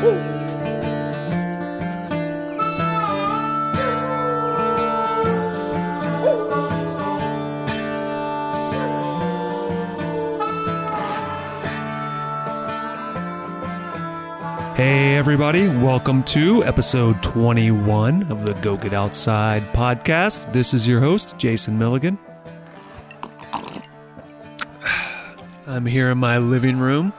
Hey everybody, welcome to episode 21 of the Go Get Outside podcast. This is your host, Jason Milligan. I'm here in my living room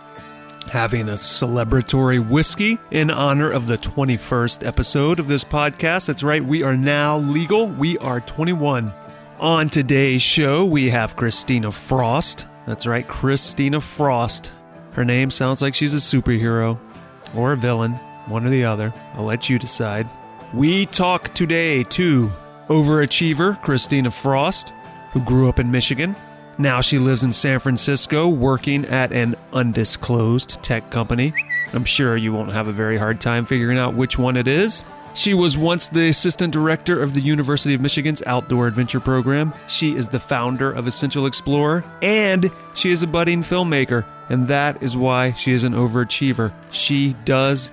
having a celebratory whiskey in honor of the 21st episode of this podcast. That's right, we are now legal. We are 21. On today's show, we have Kristina Frost. That's right, Kristina Frost. Her name sounds like she's a superhero. Or a villain, one or the other. I'll let you decide. We talk today to overachiever Kristina Frost, who grew up in Michigan. Now she lives in San Francisco working at an undisclosed tech company. I'm sure you won't have a very hard time figuring out which one it is. She was once the assistant director of the University of Michigan's Outdoor Adventure Program. She is the founder of Essential Explorer, and she is a budding filmmaker, and that is why she is an overachiever. She does,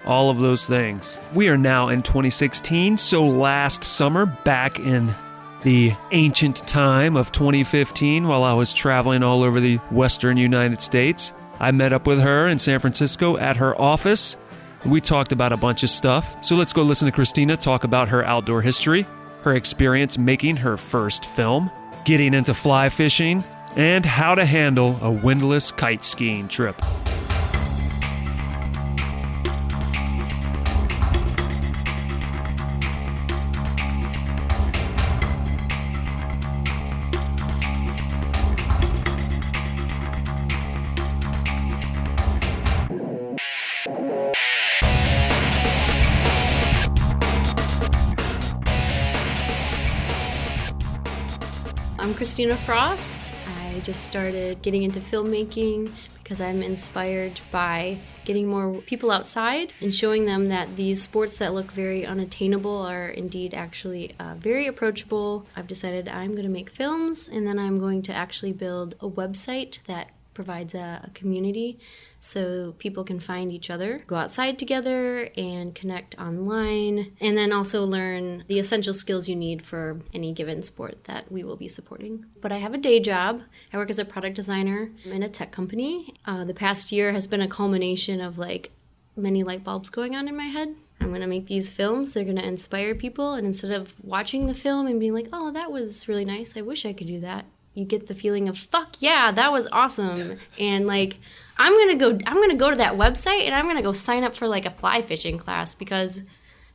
all of those things. We are now in 2016, so last summer, back in the ancient time of 2015, while I was traveling all over the western United States, I met up with her in San Francisco at her office. We talked about a bunch of stuff, so let's go listen to Kristina talk about her outdoor history, her experience making her first film, getting into fly fishing, and how to handle a windless kite-skiing trip. I'm Kristina Frost. I just started getting into filmmaking because I'm inspired by getting more people outside and showing them that these sports that look very unattainable are indeed actually very approachable. I've decided I'm going to make films, and then I'm going to actually build a website that provides a community so people can find each other, go outside together, and connect online, and then also learn the essential skills you need for any given sport that we will be supporting. But I have a day job. I work as a product designer in a tech company. The past year has been a culmination of many light bulbs going on in my head. I'm going to make these films. They're going to inspire people, and instead of watching the film and being like, oh, that was really nice, I wish I could do that, you get the feeling of, fuck yeah, that was awesome. And I'm gonna go to that website and I'm gonna go sign up for a fly fishing class because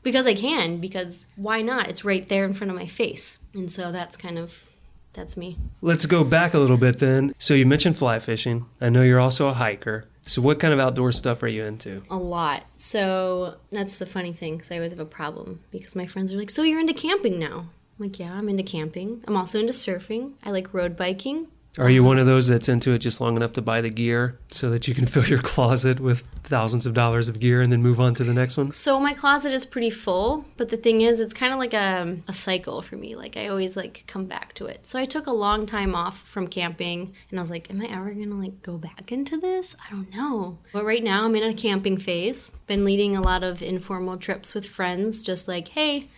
I can, because why not? It's right there in front of my face. And so that's me. Let's go back a little bit then. So you mentioned fly fishing. I know you're also a hiker. So what kind of outdoor stuff are you into? A lot. So that's the funny thing, because I always have a problem because my friends are like, so you're into camping now? I'm like, yeah, I'm into camping. I'm also into surfing. I like road biking. Are you one of those that's into it just long enough to buy the gear so that you can fill your closet with thousands of dollars of gear and then move on to the next one? So my closet is pretty full, but the thing is, it's kind of like a cycle for me. I always come back to it. So I took a long time off from camping, and I was like, am I ever going to go back into this? I don't know. But right now I'm in a camping phase. Been leading a lot of informal trips with friends, just hey,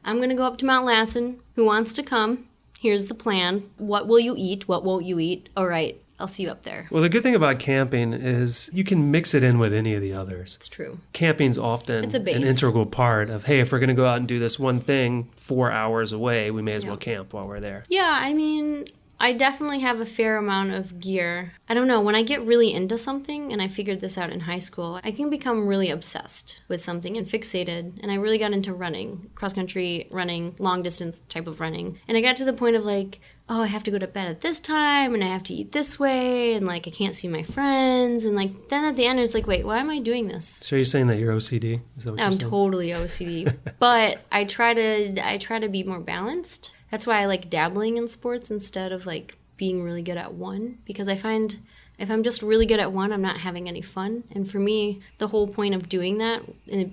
I'm going to go up to Mount Lassen. Who wants to come? Here's the plan. What will you eat? What won't you eat? All right, I'll see you up there. Well, the good thing about camping is you can mix it in with any of the others. It's true. Camping's often an integral part of, hey, if we're going to go out and do this one thing 4 hours away, we may as well camp while we're there. Yeah, I definitely have a fair amount of gear. I don't know, when I get really into something, and I figured this out in high school, I can become really obsessed with something and fixated. And I really got into running, cross-country running, long-distance type of running. And I got to the point of oh, I have to go to bed at this time, and I have to eat this way, and I can't see my friends. And then at the end, it's wait, why am I doing this? So you're saying that you're OCD? Is that what you're saying? I'm totally OCD. But I try to be more balanced. That's why I like dabbling in sports instead of being really good at one, because I find if I'm just really good at one, I'm not having any fun. And for me, the whole point of doing that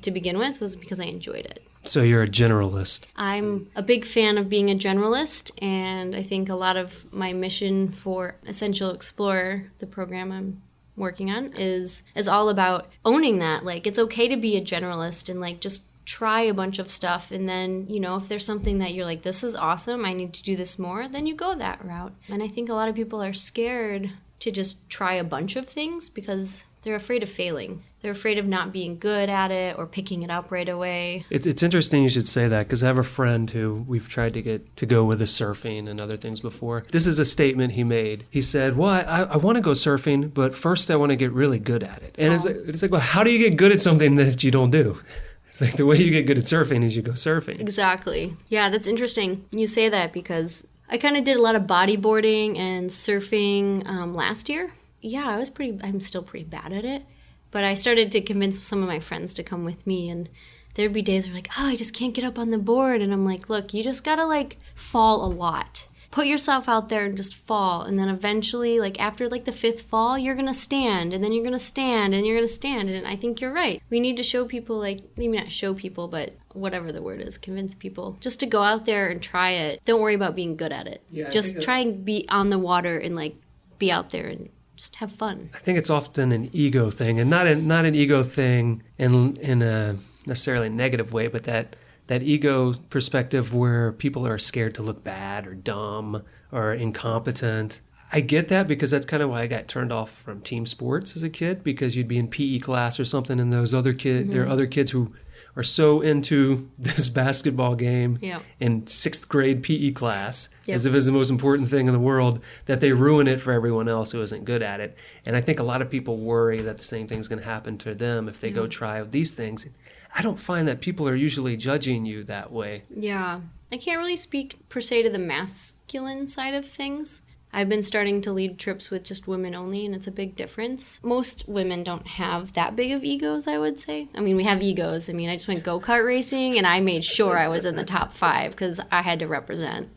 to begin with was because I enjoyed it. So you're a generalist. I'm a big fan of being a generalist, and I think a lot of my mission for Essential Explorer, the program I'm working on is all about owning that. Like, it's okay to be a generalist and like just try a bunch of stuff, and then, you know, if there's something that you're like, this is awesome, I need to do this more, then you go that route. And I think a lot of people are scared to just try a bunch of things because they're afraid of failing. They're afraid of not being good at it or picking it up right away. It's interesting you should say that, because I have a friend who we've tried to get to go with the surfing and other things before. This is a statement he made. He said, well, I want to go surfing, but first I want to get really good at it. And it's like, well, how do you get good at something that you don't do? It's like the way you get good at surfing is you go surfing. Exactly. Yeah, that's interesting. You say that because I kind of did a lot of bodyboarding and surfing last year. Yeah, I'm still pretty bad at it. But I started to convince some of my friends to come with me, and there'd be days where like, oh, I just can't get up on the board. And I'm like, look, you just gotta like fall a lot. Put yourself out there and just fall. And then eventually, like after like the 5th fall, you're gonna stand, and then you're gonna stand, and you're gonna stand. And I think you're right. We need to show people, like, maybe not show people, but whatever the word is, convince people just to go out there and try it. Don't worry about being good at it. Yeah, just try and be on the water and like be out there and just have fun. I think it's often an ego thing, and not an ego thing in a necessarily negative way, but that ego perspective where people are scared to look bad or dumb or incompetent. I get that, because that's kind of why I got turned off from team sports as a kid, because you'd be in PE class or something, and those other kids, there are other kids who are so into this basketball game in 6th grade PE class, as if it's the most important thing in the world, that they ruin it for everyone else who isn't good at it. And I think a lot of people worry that the same thing's going to happen to them if they go try these things. I don't find that people are usually judging you that way. Yeah. I can't really speak per se to the masculine side of things. I've been starting to lead trips with just women only, and it's a big difference. Most women don't have that big of egos, I would say. I mean, we have egos. I mean, I just went go-kart racing, and I made sure I was in the top 5 because I had to represent.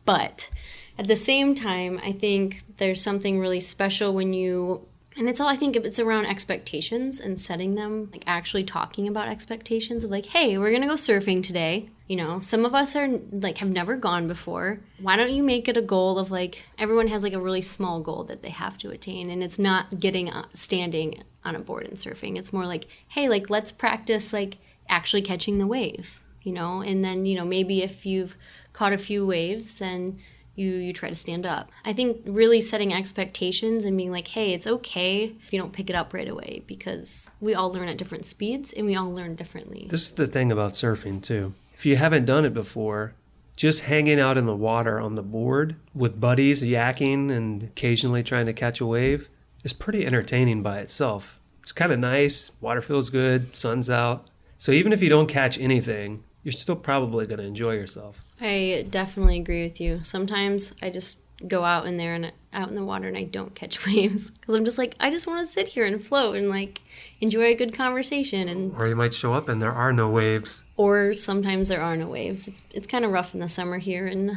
But at the same time, I think there's something really special when you... And I think it's around expectations and setting them, like actually talking about expectations of like, hey, we're going to go surfing today. You know, some of us are like, have never gone before. Why don't you make it a goal of like, everyone has like a really small goal that they have to attain. And it's not standing on a board and surfing. It's more like, hey, like, let's practice like actually catching the wave, you know? And then, you know, maybe if you've caught a few waves, then you try to stand up. I think really setting expectations and being like, hey, it's okay if you don't pick it up right away, because we all learn at different speeds and we all learn differently. This is the thing about surfing too. If you haven't done it before, just hanging out in the water on the board with buddies yakking and occasionally trying to catch a wave is pretty entertaining by itself. It's kind of nice, water feels good, sun's out. So even if you don't catch anything, you're still probably going to enjoy yourself. I definitely agree with you. Sometimes I just go out in there and out in the water and I don't catch waves because I'm just like, I just want to sit here and float and like enjoy a good conversation. And or you might show up and there are no waves. Or sometimes there are no waves. It's kind of rough in the summer here in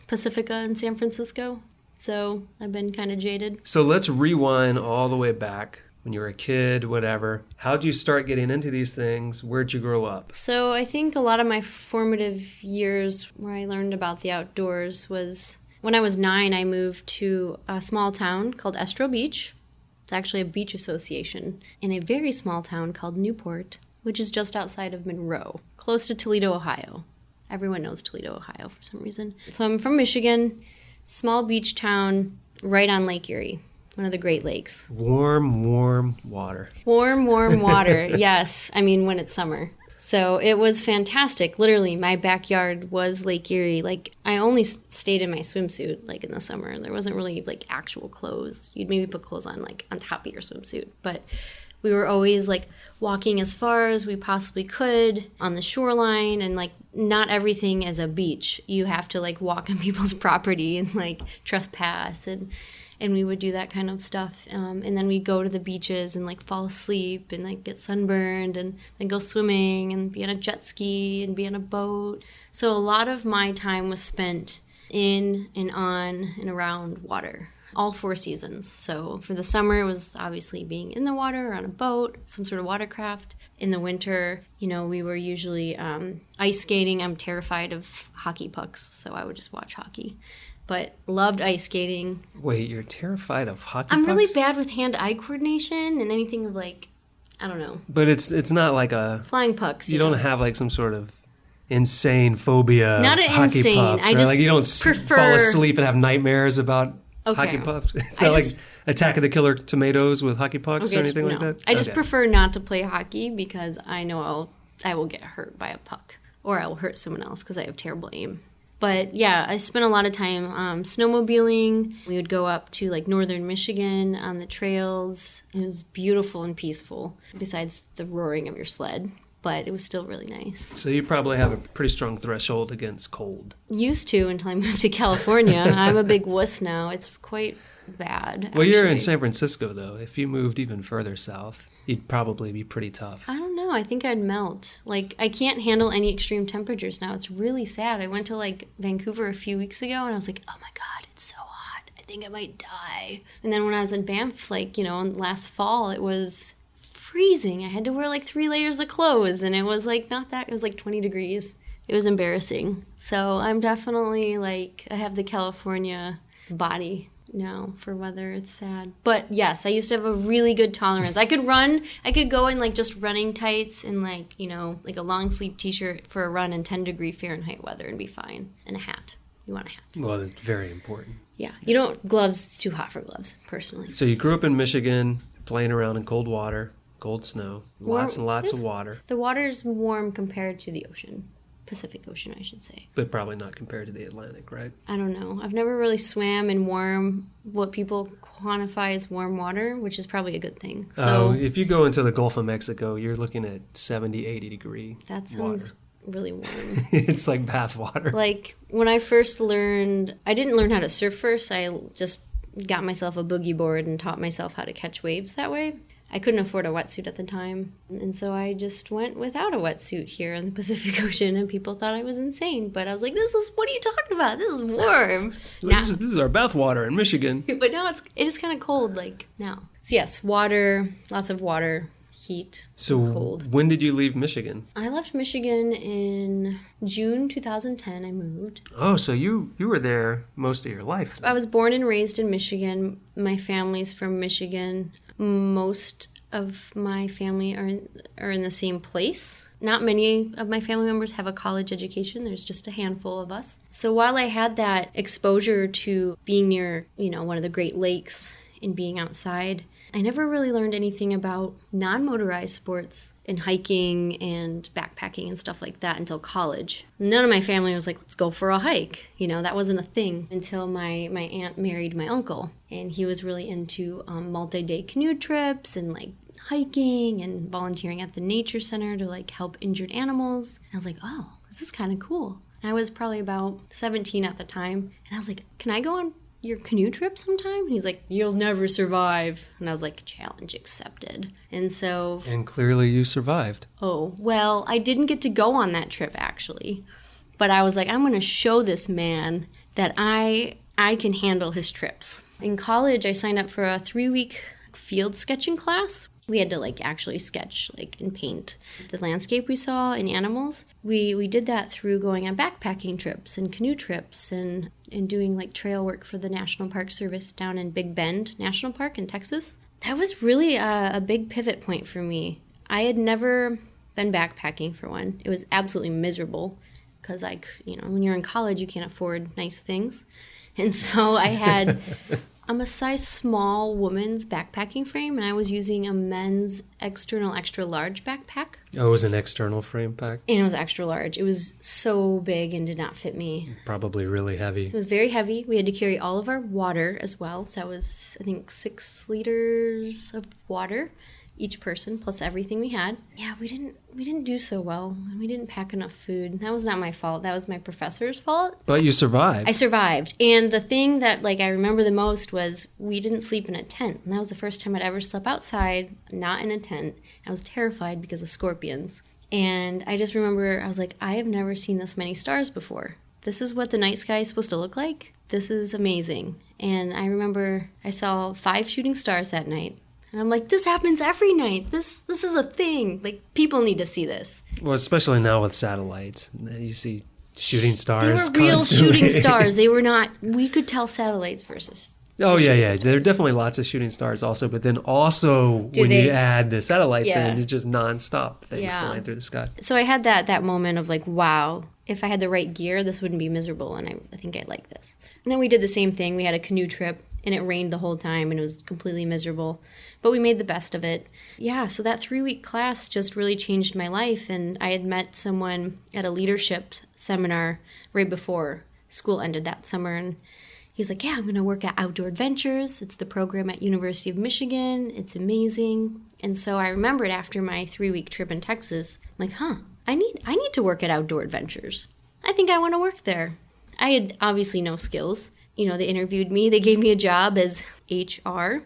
Pacifica and San Francisco. So I've been kind of jaded. So let's rewind all the way back. When you were a kid, whatever. How'd you start getting into these things? Where'd you grow up? So I think a lot of my formative years where I learned about the outdoors was when I was 9, I moved to a small town called Estro Beach. It's actually a beach association in a very small town called Newport, which is just outside of Monroe, close to Toledo, Ohio. Everyone knows Toledo, Ohio for some reason. So I'm from Michigan, small beach town right on Lake Erie. One of the Great Lakes. Warm water. Warm water, yes. I mean, when it's summer. So it was fantastic. Literally, my backyard was Lake Erie. Like, I only stayed in my swimsuit, like, in the summer. There wasn't really, like, actual clothes. You'd maybe put clothes on, like, on top of your swimsuit. But we were always, like, walking as far as we possibly could on the shoreline. And, like, not everything is a beach. You have to, like, walk on people's property and, like, trespass and we would do that kind of stuff. And then we'd go to the beaches and, like, fall asleep and, like, get sunburned and then go swimming and be on a jet ski and be on a boat. So a lot of my time was spent in and on and around water, all 4 seasons. So for the summer, it was obviously being in the water or on a boat, some sort of watercraft. In the winter, you know, we were usually ice skating. I'm terrified of hockey pucks, so I would just watch hockey. but loved ice skating. Wait, you're terrified of hockey I'm pucks? really bad with hand-eye coordination and anything of like, I don't know. But it's not like a... Flying pucks. You don't have like some sort of insane phobia Not of an hockey insane. pucks, I right? just Like you don't prefer... fall asleep and have nightmares about Okay. hockey pucks. It's not like Attack of the Killer Tomatoes with hockey pucks or anything like that? I just prefer not to play hockey because I know I will get hurt by a puck or I will hurt someone else because I have terrible aim. But yeah, I spent a lot of time snowmobiling. We would go up to like northern Michigan on the trails, and it was beautiful and peaceful, besides the roaring of your sled. But it was still really nice. So you probably have a pretty strong threshold against cold. Used to until I moved to California. I'm a big wuss now. It's quite bad. Well, you're in San Francisco, though. If you moved even further south, you'd probably be pretty tough. I don't know. I think I'd melt. Like, I can't handle any extreme temperatures now. It's really sad. I went to, like, Vancouver a few weeks ago, and I was like, oh, my God, it's so hot. I think I might die. And then when I was in Banff, like, last fall, it was freezing. I had to wear, like, 3 layers of clothes, and it was, like, not that. It was, like, 20 degrees. It was embarrassing. So I'm definitely, like, I have the California body now for weather. It's sad. But yes, I used to have a really good tolerance. I could go in like just running tights and like, like a long sleeve t-shirt for a run in 10-degree Fahrenheit weather and be fine. And a hat. You want a hat. Well, that's very important. Yeah. Gloves, it's too hot for gloves, personally. So you grew up in Michigan, playing around in cold water, cold snow, lots and lots of water. The water's warm compared to the ocean. Pacific Ocean, I should say. But probably not compared to the Atlantic, right? I don't know. I've never really swam in what people quantify as warm water, which is probably a good thing. So if you go into the Gulf of Mexico, you're looking at 70, 80 degree that sounds really warm. It's like bath water. Like when I first learned, I didn't learn how to surf first. I just got myself a boogie board and taught myself how to catch waves that way. I couldn't afford a wetsuit at the time, and so I just went without a wetsuit here in the Pacific Ocean, and people thought I was insane. But I was like, what are you talking about? This is warm. This is our bath water in Michigan. But now it is kind of cold, like now. So yes, water, lots of water, heat, cold. When did you leave Michigan? I left Michigan in June 2010. I moved. Oh, so you were there most of your life. I was born and raised in Michigan. My family's from Michigan. Most of my family are in the same place. Not many of my family members have a college education. There's just a handful of us. So while I had that exposure to being near, one of the Great Lakes and being outside, I never really learned anything about non-motorized sports and hiking and backpacking and stuff like that until college. None of my family was like, let's go for a hike. That wasn't a thing until my aunt married my uncle. And he was really into multi-day canoe trips and like hiking and volunteering at the nature center to like help injured animals. And I was like, oh, this is kind of cool. And I was probably about 17 at the time. And I was like, can I go on your canoe trip sometime? And he's like, you'll never survive. And I was like, challenge accepted. And clearly you survived. Oh, well, I didn't get to go on that trip actually. But I was like, I'm going to show this man that I can handle his trips. In college, I signed up for a 3-week field sketching class. We had to like actually sketch like and paint the landscape we saw and animals. We did that through going on backpacking trips and canoe trips and doing like trail work for the National Park Service down in Big Bend National Park in Texas. That was really a big pivot point for me. I had never been backpacking for one. It was absolutely miserable because when you're in college, you can't afford nice things. And so I'm a size small woman's backpacking frame, and I was using a men's external extra large backpack. Oh, it was an external frame pack? And it was extra large. It was so big and did not fit me. Probably really heavy. It was very heavy. We had to carry all of our water as well. So that was, I think, 6 liters of water each person, plus everything we had. Yeah, we didn't do so well. We didn't pack enough food. That was not my fault. That was my professor's fault. But you survived. I survived. And the thing that I remember the most was we didn't sleep in a tent. And that was the first time I'd ever slept outside, not in a tent. I was terrified because of scorpions. And I just remember I was like, I have never seen this many stars before. This is what the night sky is supposed to look like. This is amazing. And I remember I saw 5 shooting stars that night. And I'm like, this happens every night. This is a thing. Like, people need to see this. Well, especially now with satellites. You see shooting stars. They were real constantly. shooting stars. They were not, we could tell satellites versus. Oh, yeah. There are definitely lots of shooting stars also, but then also you add the satellites in, it's just nonstop things flying through the sky. So I had that moment of like, wow, if I had the right gear, this wouldn't be miserable, and I think I'd like this. And then we did the same thing. We had a canoe trip, and it rained the whole time, and it was completely miserable. But we made the best of it. Yeah, so that 3-week class just really changed my life, and I had met someone at a leadership seminar right before school ended that summer, and he's like, yeah, I'm going to work at Outdoor Adventures. It's the program at University of Michigan. It's amazing. And so I remembered after my 3-week trip in Texas, I'm like, I need to work at Outdoor Adventures. I think I want to work there. I had obviously no skills. You know, they interviewed me. They gave me a job as HR.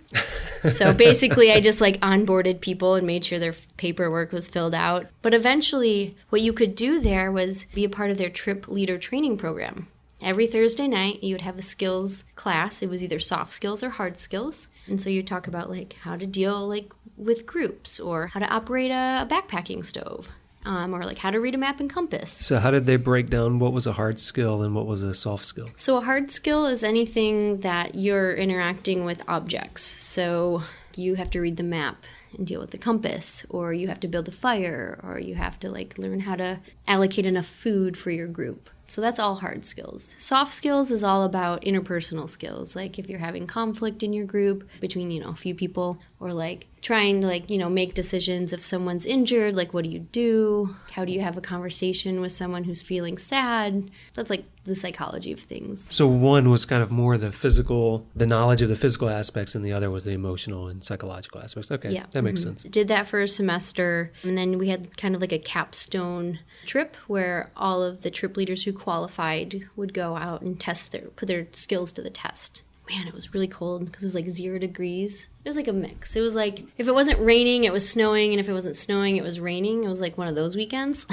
So basically, I just like onboarded people and made sure their paperwork was filled out. But eventually, what you could do there was be a part of their trip leader training program. Every Thursday night, you would have a skills class. It was either soft skills or hard skills. And so you'd talk about like how to deal like with groups, or how to operate a backpacking stove, or like how to read a map and compass. So how did they break down what was a hard skill and what was a soft skill? So a hard skill is anything that you're interacting with objects. So you have to read the map and deal with the compass, or you have to build a fire, or you have to like learn how to allocate enough food for your group. So that's all hard skills. Soft skills is all about interpersonal skills. Like if you're having conflict in your group between, a few people, or like trying to make decisions if someone's injured, like what do you do? How do you have a conversation with someone who's feeling sad? That's like the psychology of things. So one was kind of more the physical, the knowledge of the physical aspects, and the other was the emotional and psychological aspects. Okay, yeah. That makes sense. Did that for a semester, and then we had kind of like a capstone trip where all of the trip leaders who qualified would go out and put their skills to the test. Man, it was really cold because it was like 0 degrees. It was like a mix. It was like, if it wasn't raining, it was snowing, and if it wasn't snowing, it was raining. It was like one of those weekends.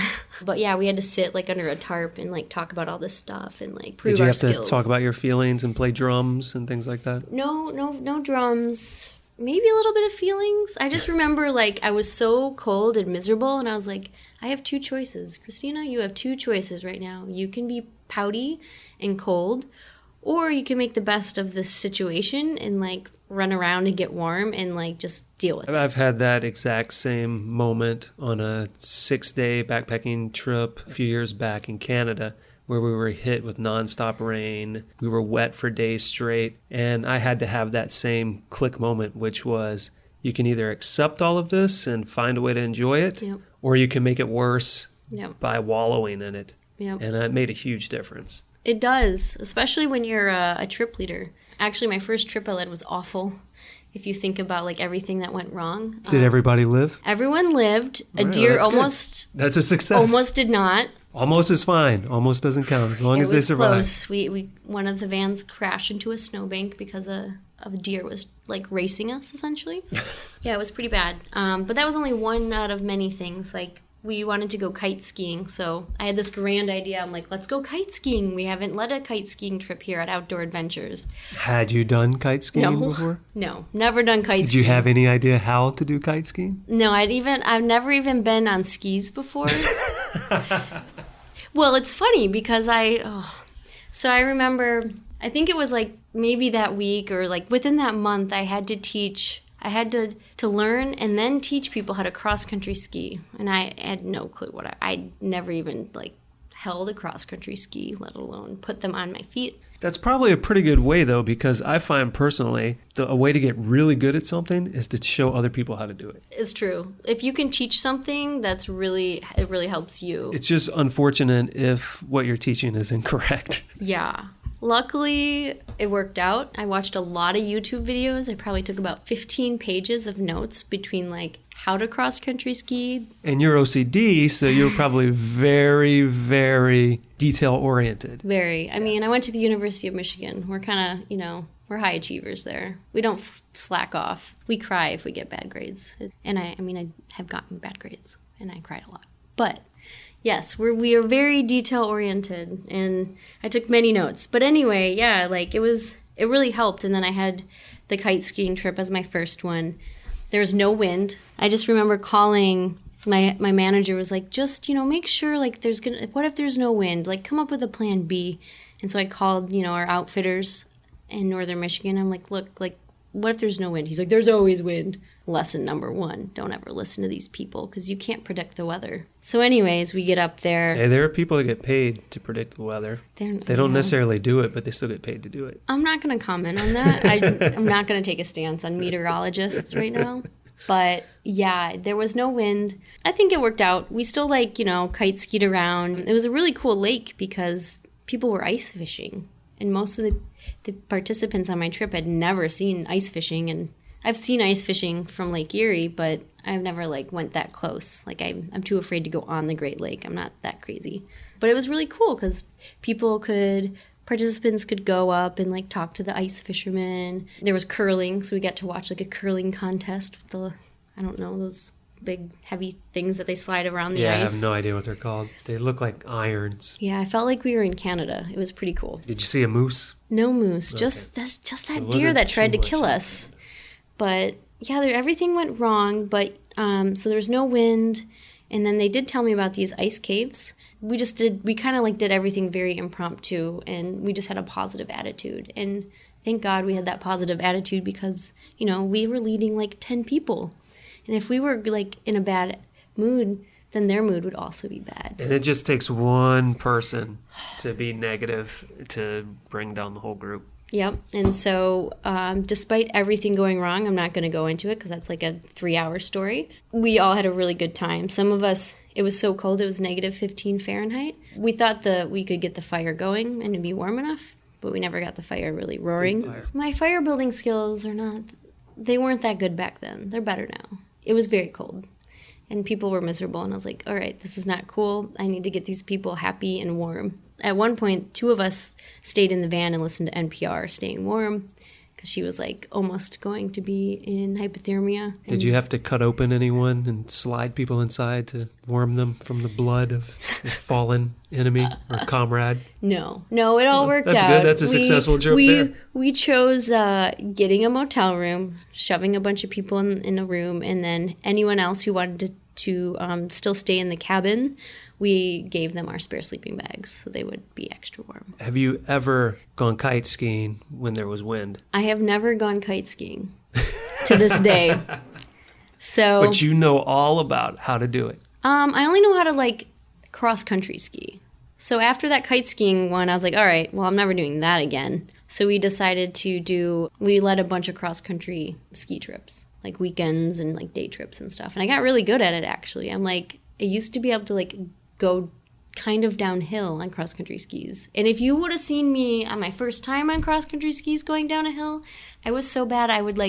But yeah, we had to sit like under a tarp and like talk about all this stuff and like prove our skills. Did you have to talk about your feelings and play drums and things like that? No drums. Maybe a little bit of feelings. I just remember like I was so cold and miserable, and I was like, I have 2 choices. Kristina, you have 2 choices right now. You can be pouty and cold, or you can make the best of this situation and like run around and get warm and like just deal with it. I've had that exact same moment on a 6-day backpacking trip a few years back in Canada, where we were hit with nonstop rain. We were wet for days straight. And I had to have that same click moment, which was you can either accept all of this and find a way to enjoy it, or you can make it worse by wallowing in it. And that made a huge difference. It does, especially when you're a trip leader. Actually, my first trip I led was awful. If you think about like everything that went wrong. Did everybody live? Everyone lived. A deer almost... That's a success. Almost did not. Almost is fine. Almost doesn't count as long as they survive. It was close. One of the vans crashed into a snowbank because a deer was like racing us, essentially. Yeah, it was pretty bad. But that was only one out of many things. Like, we wanted to go kite-skiing, so I had this grand idea. I'm like, let's go kite-skiing. We haven't led a kite-skiing trip here at Outdoor Adventures. Had you done kite-skiing before? No, never done kite-skiing. Did you have any idea how to do kite-skiing? No, I've never even been on skis before. Well, it's funny because so I remember, I think it was like maybe that week or like within that month, I had to learn and then teach people how to cross-country ski. And I had no clue I never even like held a cross-country ski, let alone put them on my feet. That's probably a pretty good way, though, because I find personally a way to get really good at something is to show other people how to do it. It's true. If you can teach something, it really helps you. It's just unfortunate if what you're teaching is incorrect. Yeah. Luckily, it worked out. I watched a lot of YouTube videos. I probably took about 15 pages of notes between like how to cross-country ski. And you're OCD, so you're probably very, very detail-oriented. Very. I mean, I went to the University of Michigan. We're kind of, we're high achievers there. We don't slack off. We cry if we get bad grades. And I have gotten bad grades, and I cried a lot. But yes, we are very detail-oriented, and I took many notes. But anyway, yeah, like it really helped. And then I had the kite-skiing trip as my first one. There was no wind. I just remember calling My manager was like, just, make sure, like, what if there's no wind? Like, come up with a plan B. And so I called, our outfitters in northern Michigan. I'm like, look, like, what if there's no wind? He's like, there's always wind. Lesson number 1, don't ever listen to these people because you can't predict the weather. So anyways, we get up there. Hey, there are people that get paid to predict the weather. They don't necessarily do it, but they still get paid to do it. I'm not going to comment on that. I'm not going to take a stance on meteorologists right now. But yeah, there was no wind. I think it worked out. We still kite skied around. It was a really cool lake because people were ice fishing. And most of the participants on my trip had never seen ice fishing. And I've seen ice fishing from Lake Erie, but I've never went that close. Like I'm too afraid to go on the Great Lake. I'm not that crazy. But it was really cool because participants could go up and talk to the ice fishermen. There was curling, so we got to watch a curling contest with those big heavy things that they slide around the ice. Yeah, I have no idea what they're called. They look like irons. Yeah, I felt like we were in Canada. It was pretty cool. Did you see a moose? No moose. Okay. Just that deer that tried to kill us. But yeah, everything went wrong. But so there was no wind, and then they did tell me about these ice caves. We kind of did everything very impromptu, and we just had a positive attitude. And thank God we had that positive attitude because we were leading 10 people, and if we were in a bad mood, then their mood would also be bad. And it just takes one person to be negative to bring down the whole group. Yep. And so despite everything going wrong, I'm not going to go into it because that's a 3-hour story. We all had a really good time. Some of us, it was so cold, it was negative 15 Fahrenheit. We thought that we could get the fire going and it'd be warm enough, but we never got the fire really roaring. My fire building skills they weren't that good back then. They're better now. It was very cold. And people were miserable, and I was like, all right, this is not cool. I need to get these people happy and warm. At one point, 2 of us stayed in the van and listened to NPR, staying warm, because she was almost going to be in hypothermia. Did you have to cut open anyone and slide people inside to warm them from the blood of a fallen enemy or comrade? No, it all worked out. That's good. That's a successful joke there. We chose getting a motel room, shoving a bunch of people in a room, and then anyone else who wanted to still stay in the cabin, we gave them our spare sleeping bags so they would be extra warm. Have you ever gone kite skiing when there was wind? I have never gone kite skiing to this day. But you know all about how to do it. I only know how to cross country ski. So after that kite skiing one, I was like, all right, well, I'm never doing that again. So we decided we led a bunch of cross country ski trips, weekends and day trips and stuff. And I got really good at it, actually. I used to be able to go kind of downhill on cross country skis. And if you would have seen me on my first time on cross country skis going down a hill, I was so bad I would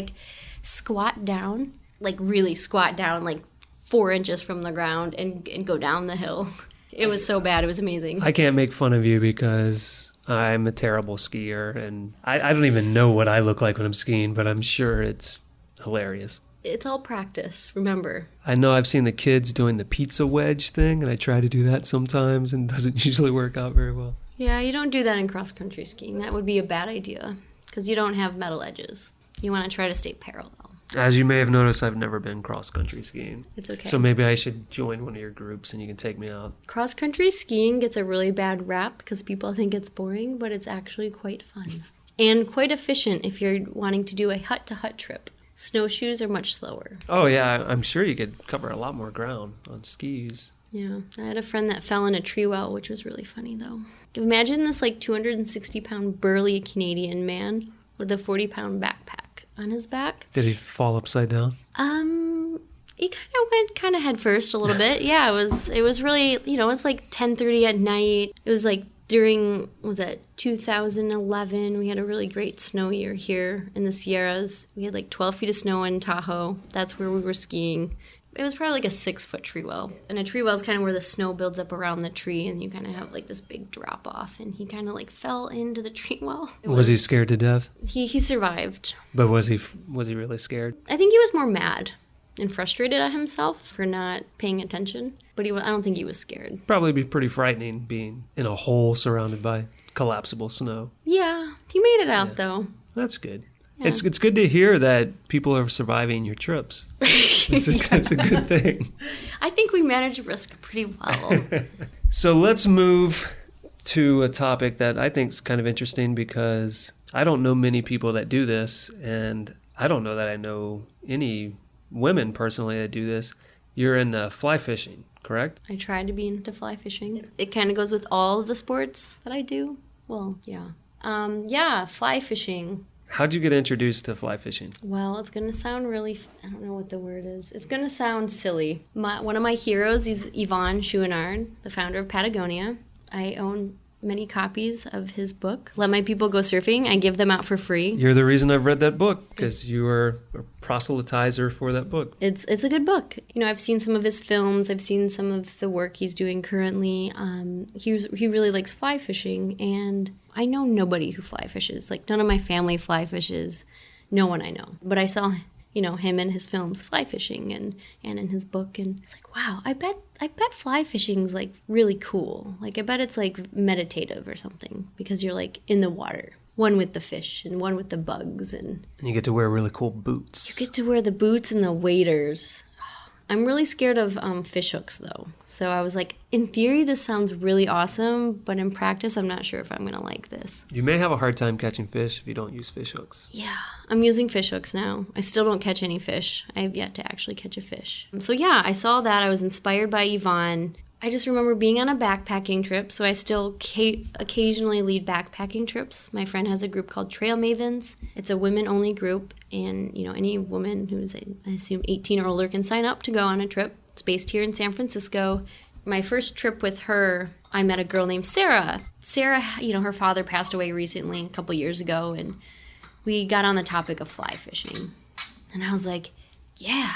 squat down, really squat down 4 inches from the ground and go down the hill. It was so bad. It was amazing. I can't make fun of you because I'm a terrible skier, and I don't even know what I look like when I'm skiing, but I'm sure it's hilarious. It's all practice, remember. I know I've seen the kids doing the pizza wedge thing, and I try to do that sometimes, and it doesn't usually work out very well. Yeah, you don't do that in cross-country skiing. That would be a bad idea, because you don't have metal edges. You want to try to stay parallel. As you may have noticed, I've never been cross-country skiing. It's okay. So maybe I should join one of your groups, and you can take me out. Cross-country skiing gets a really bad rap, because people think it's boring, but it's actually quite fun. And quite efficient if you're wanting to do a hut-to-hut trip. Snowshoes are much slower. Oh, yeah. I'm sure you could cover a lot more ground on skis. Yeah. I had a friend that fell in a tree well, which was really funny, though. Imagine this 260-pound burly Canadian man with a 40-pound backpack on his back. Did he fall upside down? He kind of head first a little bit. Yeah, it was really, it's 10:30 at night. It was during, 2011, we had a really great snow year here in the Sierras. We had 12 feet of snow in Tahoe. That's where we were skiing. It was probably a 6-foot tree well. And a tree well is kind of where the snow builds up around the tree, and you kind of have this big drop off. And he kind of fell into the tree well. Was he scared to death? He survived. But was he really scared? I think he was more mad and frustrated at himself for not paying attention. But I don't think he was scared. Probably be pretty frightening being in a hole surrounded by collapsible snow. Yeah, he made it out though. That's good. Yeah. It's good to hear that people are surviving your trips. It's a good thing. I think we manage risk pretty well. So let's move to a topic that I think is kind of interesting because I don't know many people that do this, and I don't know that I know any women personally that do this. You're in fly fishing, correct? I try to be into fly fishing. It kind of goes with all of the sports that I do. Well, yeah. Fly fishing. How'd you get introduced to fly fishing? Well, it's going to sound really, I don't know what the word is. It's going to sound silly. One of my heroes is Yvon Chouinard, the founder of Patagonia. I own many copies of his book, Let My People Go Surfing. I give them out for free. You're the reason I've read that book, because you are a proselytizer for that book. It's a good book. I've seen some of his films. I've seen some of the work he's doing currently. He really likes fly fishing, and I know nobody who fly fishes. Like, none of my family fly fishes. No one I know. But I saw, him in his films fly fishing and in his book, and it's like, wow, I bet fly fishing's like really cool. Like, I bet it's like meditative or something because you're like in the water. One with the fish and one with the bugs. And you get to wear really cool boots. You get to wear the boots and the waders. I'm really scared of fish hooks, though. So I was like, in theory, this sounds really awesome, but in practice, I'm not sure if I'm going to like this. You may have a hard time catching fish if you don't use fish hooks. Yeah, I'm using fish hooks now. I still don't catch any fish. I have yet to actually catch a fish. So yeah, I saw that. I was inspired by Yvon. I just remember being on a backpacking trip, so I still occasionally lead backpacking trips. My friend has a group called Trail Mavens. It's a women-only group, and any woman who's, I assume, 18 or older can sign up to go on a trip. It's based here in San Francisco. My first trip with her, I met a girl named Sarah. Sarah, her father passed away recently, a couple years ago, and we got on the topic of fly fishing. And I was like, yeah,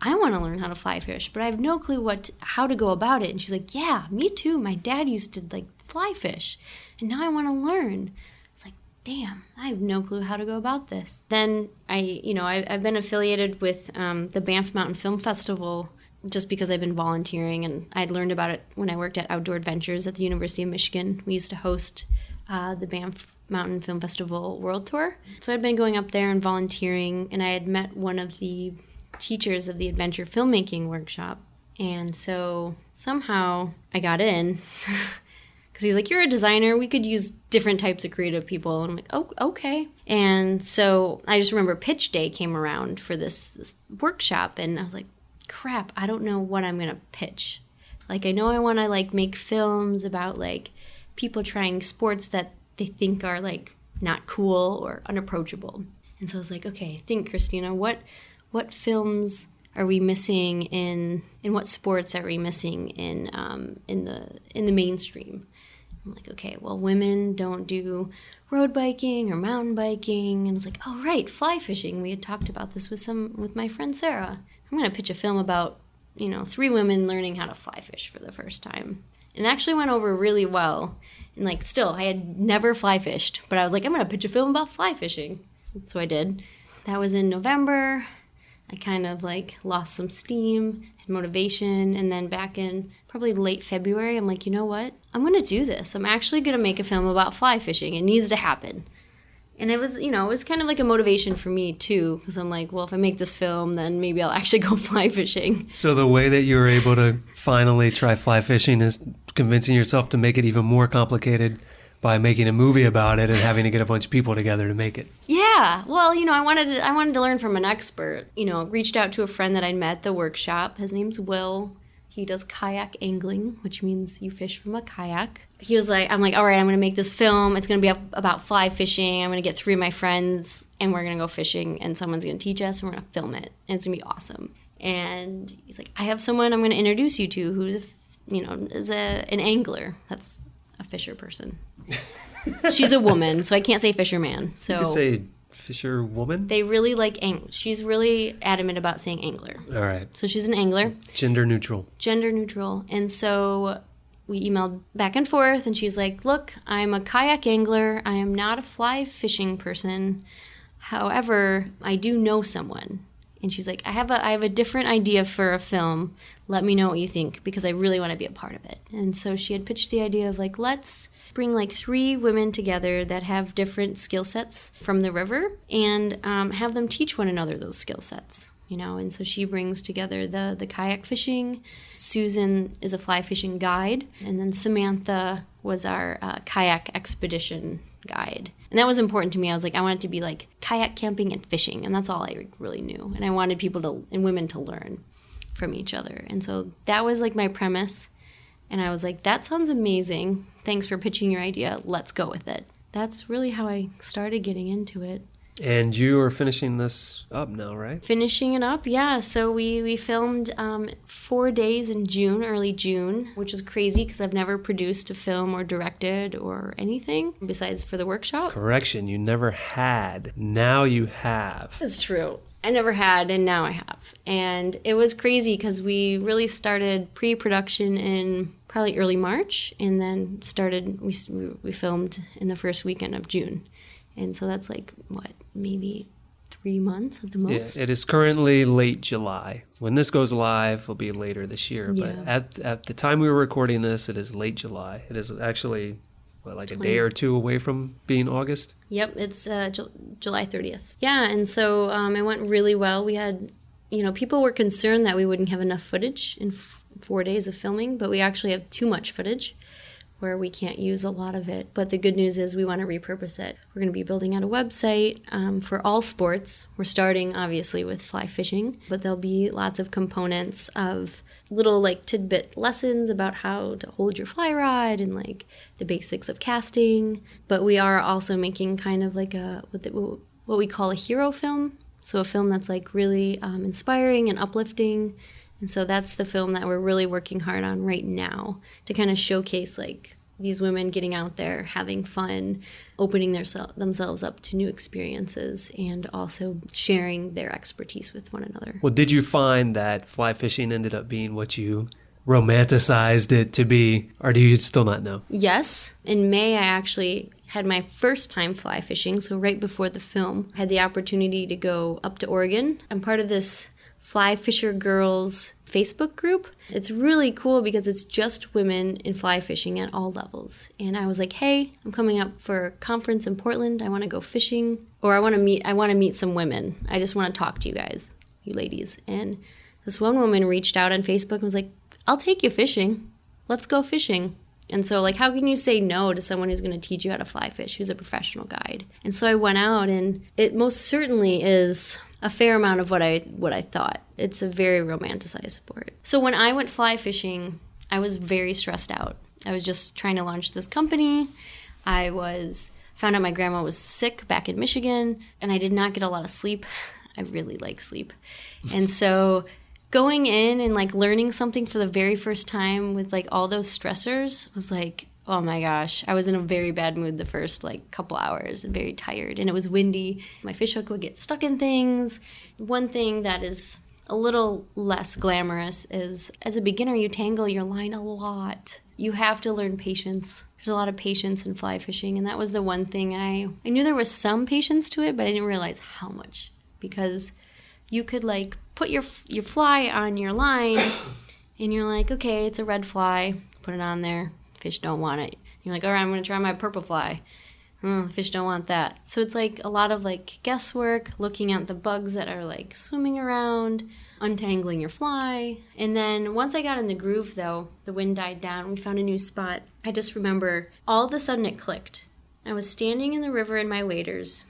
I want to learn how to fly fish, but I have no clue how to go about it. And she's like, yeah, me too. My dad used to fly fish, and now I want to learn. It's like, damn, I have no clue how to go about this. Then I've been affiliated with the Banff Mountain Film Festival just because I've been volunteering, and I'd learned about it when I worked at Outdoor Adventures at the University of Michigan. We used to host the Banff Mountain Film Festival World Tour. So I'd been going up there and volunteering, and I had met one of the teachers of the adventure filmmaking workshop. And so somehow I got in because he's like, you're a designer. We could use different types of creative people. And I'm like, oh, okay. And so I just remember pitch day came around for this workshop. And I was like, crap, I don't know what I'm going to pitch. Like, I know I want to make films about people trying sports that they think are not cool or unapproachable. And so I was like, okay, think, Kristina, what films are we missing in what sports are we missing in the mainstream? I'm like, okay, well, women don't do road biking or mountain biking. And I was like, oh, right, fly fishing. We had talked about this with my friend Sarah. I'm going to pitch a film about, 3 women learning how to fly fish for the first time. And it actually went over really well. And still, I had never fly fished, but I was like, I'm going to pitch a film about fly fishing. So I did. That was in November. I kind of lost some steam and motivation, and then back in probably late February, I'm like, you know what? I'm going to do this. I'm actually going to make a film about fly fishing. It needs to happen. And it was, it was kind of like a motivation for me too, because I'm like, well, if I make this film, then maybe I'll actually go fly fishing. So the way that you were able to finally try fly fishing is convincing yourself to make it even more complicated by making a movie about it and having to get a bunch of people together to make it. Yeah. Well, I wanted to learn from an expert. Reached out to a friend that I'd met at the workshop. His name's Will. He does kayak angling, which means you fish from a kayak. He was like, I'm like, all right, I'm going to make this film. It's going to be about fly fishing. I'm going to get 3 of my friends, and we're going to go fishing, and someone's going to teach us, and we're going to film it, and it's going to be awesome. And he's like, I have someone I'm going to introduce you to who's, is an angler. That's a fisher person. She's a woman, so I can't say fisherman. So you can say fisher woman? They really like she's really adamant about saying angler. All right. So she's an angler. Gender neutral. And so we emailed back and forth, and she's like, look, I'm a kayak angler. I am not a fly fishing person. However, I do know someone. And she's like, I have a different idea for a film. Let me know what you think, because I really want to be a part of it. And so she had pitched the idea of like, let's bring like 3 women together that have different skill sets from the river and have them teach one another those skill sets. And so she brings together the kayak fishing. Susan is a fly fishing guide. And then Samantha was our kayak expedition guide. And that was important to me. I was like, I want it to be like kayak camping and fishing. And that's all I really knew. And I wanted people and women to learn from each other. And so that was like my premise. And I was like, that sounds amazing. Thanks for pitching your idea. Let's go with it. That's really how I started getting into it. And you are finishing this up now, right? Finishing it up, yeah. So we filmed 4 days in June, early June, which was crazy because I've never produced a film or directed or anything besides for the workshop. Correction, you never had. Now you have. That's true. I never had, and now I have. And it was crazy because we really started pre-production in probably early March, and then we filmed in the first weekend of June. And so that's like, maybe 3 months at the most? Yeah, it is currently late July. When this goes live, it'll be later this year. Yeah. But at the time we were recording this, it is late July. It is actually, a day or two away from being August? Yep, it's July 30th. Yeah, and so it went really well. We had, people were concerned that we wouldn't have enough footage in 4 days of filming, but we actually have too much footage where we can't use a lot of it. But the good news is we want to repurpose it. We're going to be building out a website for all sports. We're starting, obviously, with fly fishing, but there'll be lots of components of little, tidbit lessons about how to hold your fly rod and, the basics of casting. But we are also making kind of like what we call a hero film. So a film that's, really inspiring and uplifting. And so that's the film that we're really working hard on right now to kind of showcase these women getting out there, having fun, opening themselves up to new experiences, and also sharing their expertise with one another. Well, did you find that fly fishing ended up being what you romanticized it to be, or do you still not know? Yes. In May, I actually had my first time fly fishing, so right before the film, I had the opportunity to go up to Oregon. I'm part of this Fly Fisher Girls Facebook group. It's really cool because it's just women in fly fishing at all levels. And I was like, hey, I'm coming up for a conference in Portland. I want to go fishing, or I want to meet some women. I just want to talk to you guys, you ladies. And this one woman reached out on Facebook and was like, I'll take you fishing. Let's go fishing. And so, how can you say no to someone who's going to teach you how to fly fish, who's a professional guide? And so I went out, and it most certainly is a fair amount of what I thought. It's a very romanticized sport. So when I went fly fishing, I was very stressed out. I was just trying to launch this company. Found out my grandma was sick back in Michigan, and I did not get a lot of sleep. I really like sleep. And so going in and learning something for the very first time with all those stressors was oh my gosh, I was in a very bad mood the first couple hours and very tired, and it was windy. My fish hook would get stuck in things. One thing that is a little less glamorous is, as a beginner, you tangle your line a lot. You have to learn patience. There's a lot of patience in fly fishing, and that was the one thing I knew there was some patience to it, but I didn't realize how much, because you could put your fly on your line, and you're like, okay, it's a red fly, put it on there. Fish don't want it. You're like, all right, I'm going to try my purple fly. The fish don't want that. So it's a lot of guesswork, looking at the bugs that are swimming around, untangling your fly. And then once I got in the groove, though, the wind died down. We found a new spot. I just remember all of a sudden it clicked. I was standing in the river in my waders.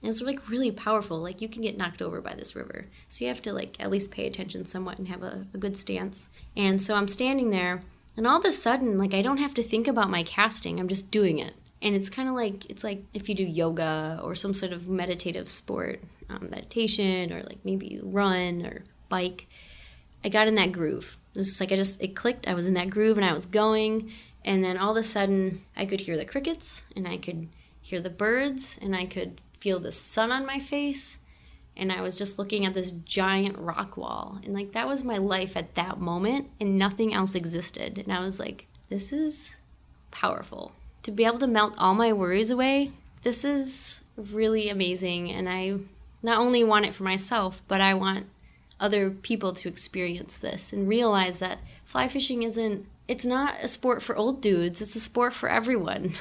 It was really powerful. You can get knocked over by this river. So you have to at least pay attention somewhat and have a good stance. And so I'm standing there. And all of a sudden, I don't have to think about my casting. I'm just doing it. And it's kind of it's like if you do yoga or some sort of meditative sport, meditation, or maybe run or bike. I got in that groove. It was just it clicked. I was in that groove and I was going. And then all of a sudden, I could hear the crickets, and I could hear the birds, and I could feel the sun on my face. And I was just looking at this giant rock wall. And that was my life at that moment, and nothing else existed. And I was like, this is powerful. To be able to melt all my worries away, this is really amazing. And I not only want it for myself, but I want other people to experience this and realize that fly fishing it's not a sport for old dudes. It's a sport for everyone.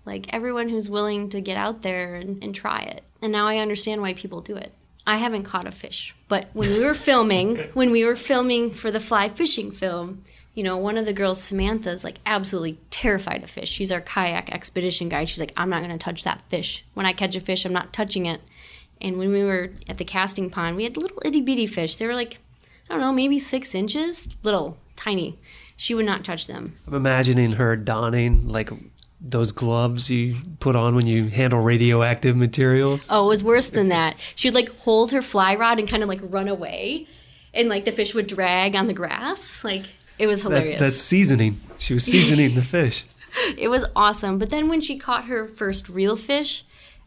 Like everyone who's willing to get out there and try it. And now I understand why people do it. I haven't caught a fish, but when we were filming for the fly fishing film, you know, one of the girls, Samantha, is like absolutely terrified of fish. She's our kayak expedition guide. She's like, I'm not going to touch that fish. When I catch a fish, I'm not touching it. And when we were at the casting pond, we had little itty bitty fish. They were like, I don't know, maybe 6 inches, little, tiny. She would not touch them. I'm imagining her donning like those gloves you put on when you handle radioactive materials. Oh, it was worse than that. She would like hold her fly rod and kind of like run away, and like the fish would drag on the grass. Like it was hilarious. That's seasoning. She was seasoning the fish. It was awesome. But then when she caught her first real fish,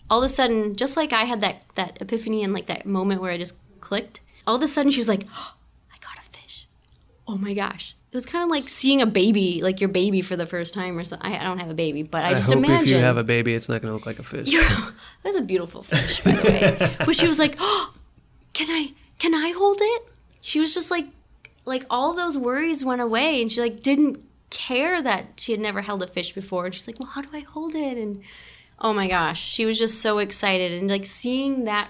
all of a sudden, just like I had that epiphany and like that moment where I just clicked, all of a sudden she was like, oh, I caught a fish. Oh my gosh. It was kind of like seeing a baby, like your baby for the first time or something. I don't have a baby, but I just hope imagine. If you have a baby, it's not going to look like a fish. It was a beautiful fish, by the way. But she was like, oh, can I hold it? She was just like all of those worries went away, and she like didn't care that she had never held a fish before. And she's like, well, how do I hold it? And oh my gosh, she was just so excited. And like seeing that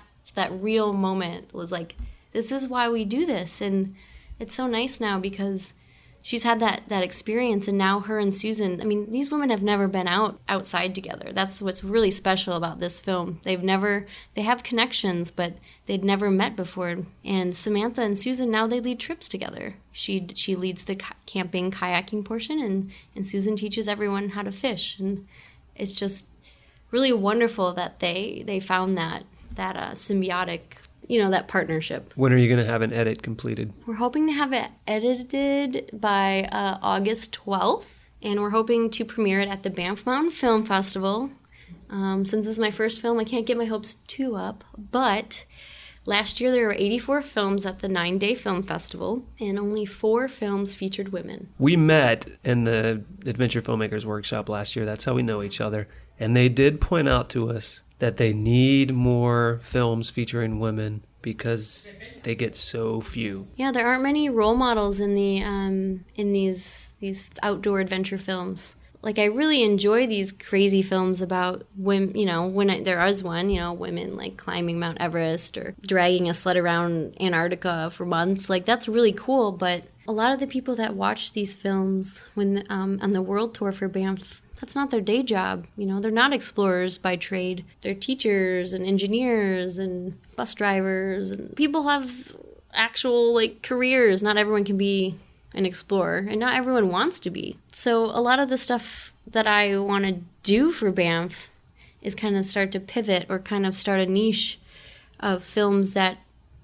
real moment was like, this is why we do this. And it's so nice now because she's had that experience, and now her and Susan, I mean, these women have never been outside together. That's what's really special about this film. They have connections, but they'd never met before. And Samantha and Susan, now they lead trips together. She leads the camping, kayaking portion, and Susan teaches everyone how to fish. And it's just really wonderful that they found that symbiotic, you know, that partnership. When are you going to have an edit completed? We're hoping to have it edited by August 12th, and we're hoping to premiere it at the Banff Mountain Film Festival. Since this is my first film, I can't get my hopes too up, but last year there were 84 films at the 9-day film festival, and only 4 films featured women. We met in the Adventure Filmmakers Workshop last year. That's how we know each other. And they did point out to us that they need more films featuring women because they get so few. Yeah, there aren't many role models in these outdoor adventure films. Like, I really enjoy these crazy films about women, you know, there is one, you know, women like climbing Mount Everest or dragging a sled around Antarctica for months. Like, that's really cool, but a lot of the people that watch these films when on the world tour for Banff, that's not their day job. You know, they're not explorers by trade. They're teachers and engineers and bus drivers, and people have actual like careers. Not everyone can be an explorer, and not everyone wants to be. So a lot of the stuff that I want to do for Banff is kind of start to pivot or kind of start a niche of films that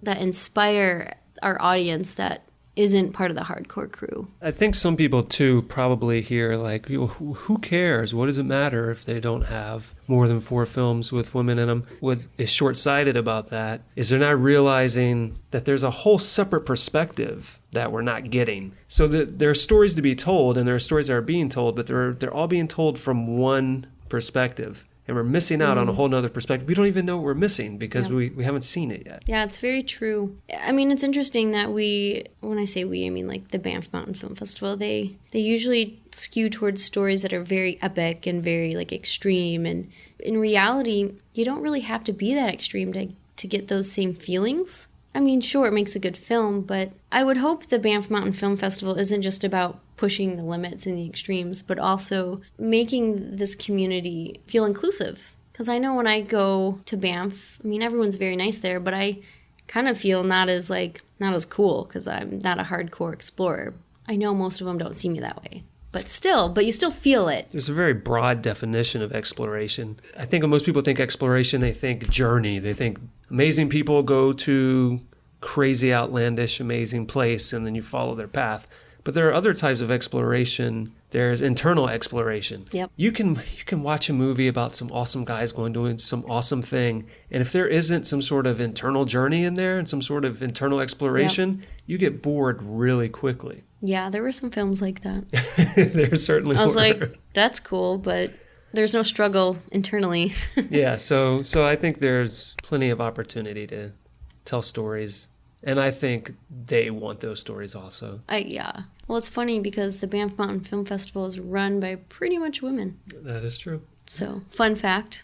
inspire our audience that isn't part of the hardcore crew. I think some people, too, probably hear, like, who cares? What does it matter if they don't have more than 4 films with women in them? What is short-sighted about that is they're not realizing that there's a whole separate perspective that we're not getting. So there are stories to be told, and there are stories that are being told, but they're all being told from one perspective. And we're missing out on a whole nother perspective. We don't even know what we're missing because we haven't seen it yet. Yeah, it's very true. I mean, it's interesting that when I say we, I mean like the Banff Mountain Film Festival, they usually skew towards stories that are very epic and very like extreme. And in reality, you don't really have to be that extreme to get those same feelings. I mean, sure, it makes a good film, but I would hope the Banff Mountain Film Festival isn't just about pushing the limits and the extremes, but also making this community feel inclusive. Because I know when I go to Banff, I mean, everyone's very nice there, but I kind of feel not as cool because I'm not a hardcore explorer. I know most of them don't see me that way. But you still feel it. There's a very broad definition of exploration. I think when most people think exploration, they think journey. They think amazing people go to crazy, outlandish, amazing place, and then you follow their path. But there are other types of exploration. There's internal exploration. Yep. You can watch a movie about some awesome guys doing some awesome thing, and if there isn't some sort of internal journey in there and some sort of internal exploration, you get bored really quickly. Yeah, there were some films like that. There certainly were. I was like, that's cool, but There's no struggle internally. Yeah, so I think there's plenty of opportunity to tell stories, and I think they want those stories also. Yeah. Well, it's funny because the Banff Mountain Film Festival is run by pretty much women. That is true. So, fun fact.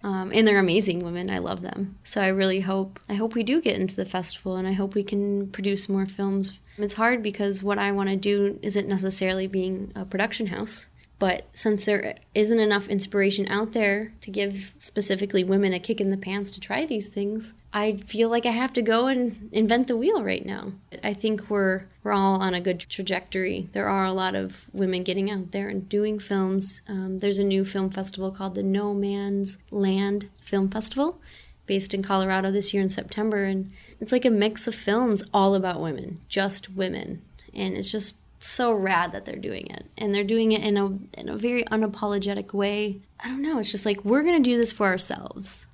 And they're amazing women. I love them. So I really hope we do get into the festival, and I hope we can produce more films. It's hard because what I want to do isn't necessarily being a production house. But since there isn't enough inspiration out there to give specifically women a kick in the pants to try these things, I feel like I have to go and invent the wheel right now. I think we're all on a good trajectory. There are a lot of women getting out there and doing films. There's a new film festival called the No Man's Land Film Festival, based in Colorado this year in September. And it's like a mix of films all about women, just women. And it's just so rad that they're doing it, and they're doing it in a very unapologetic way. I don't know, it's just like, we're gonna do this for ourselves,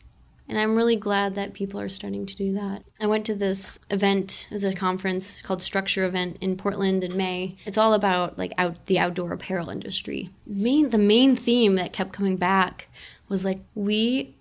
and I'm really glad that people are starting to do that. I went to this event, it was a conference called Structure Event in Portland in May. It's all about like the outdoor apparel industry. The main theme that kept coming back was like, we're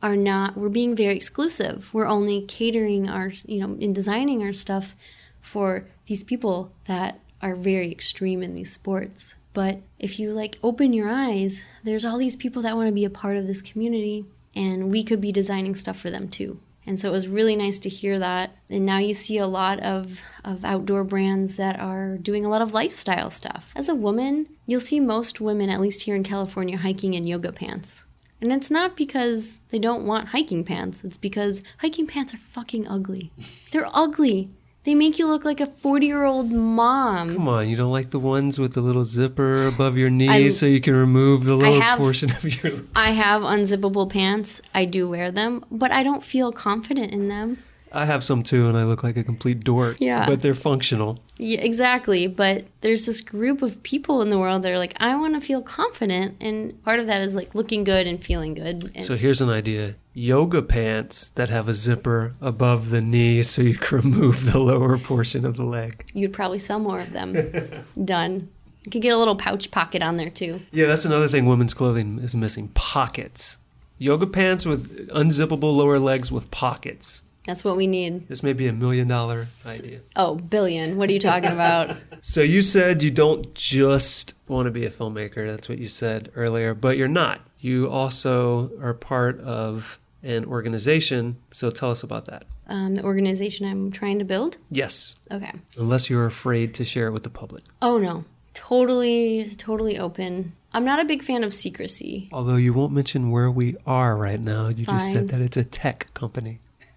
being very exclusive. We're only catering our, in designing our stuff for these people that are very extreme in these sports. But if you like open your eyes, there's all these people that want to be a part of this community, and we could be designing stuff for them too. And so it was really nice to hear that. And now you see a lot of outdoor brands that are doing a lot of lifestyle stuff. As a woman, you'll see most women, at least here in California, hiking in yoga pants. And it's not because they don't want hiking pants. It's because hiking pants are fucking ugly. They're ugly. They make you look like a 40-year-old mom. Come on, you don't like the ones with the little zipper above your knees so you can remove the lower portion of your... I have unzippable pants. I do wear them, but I don't feel confident in them. I have some too, and I look like a complete dork. Yeah. But they're functional. Yeah, exactly. But there's this group of people in the world that are like, I want to feel confident, and part of that is like looking good and feeling good. And so here's an idea. Yoga pants that have a zipper above the knee so you can remove the lower portion of the leg. You'd probably sell more of them. Done. You could get a little pouch pocket on there too. Yeah, that's another thing women's clothing is missing. Pockets. Yoga pants with unzippable lower legs with pockets. That's what we need. This may be $1 million idea. Oh, billion. What are you talking about? So you said you don't just want to be a filmmaker. That's what you said earlier, but you're not. You also are part of an organization. So tell us about that. The organization I'm trying to build? Yes. Okay. Unless you're afraid to share it with the public. Oh, no. Totally open. I'm not a big fan of secrecy. Although you won't mention where we are right now. You just said that it's a tech company.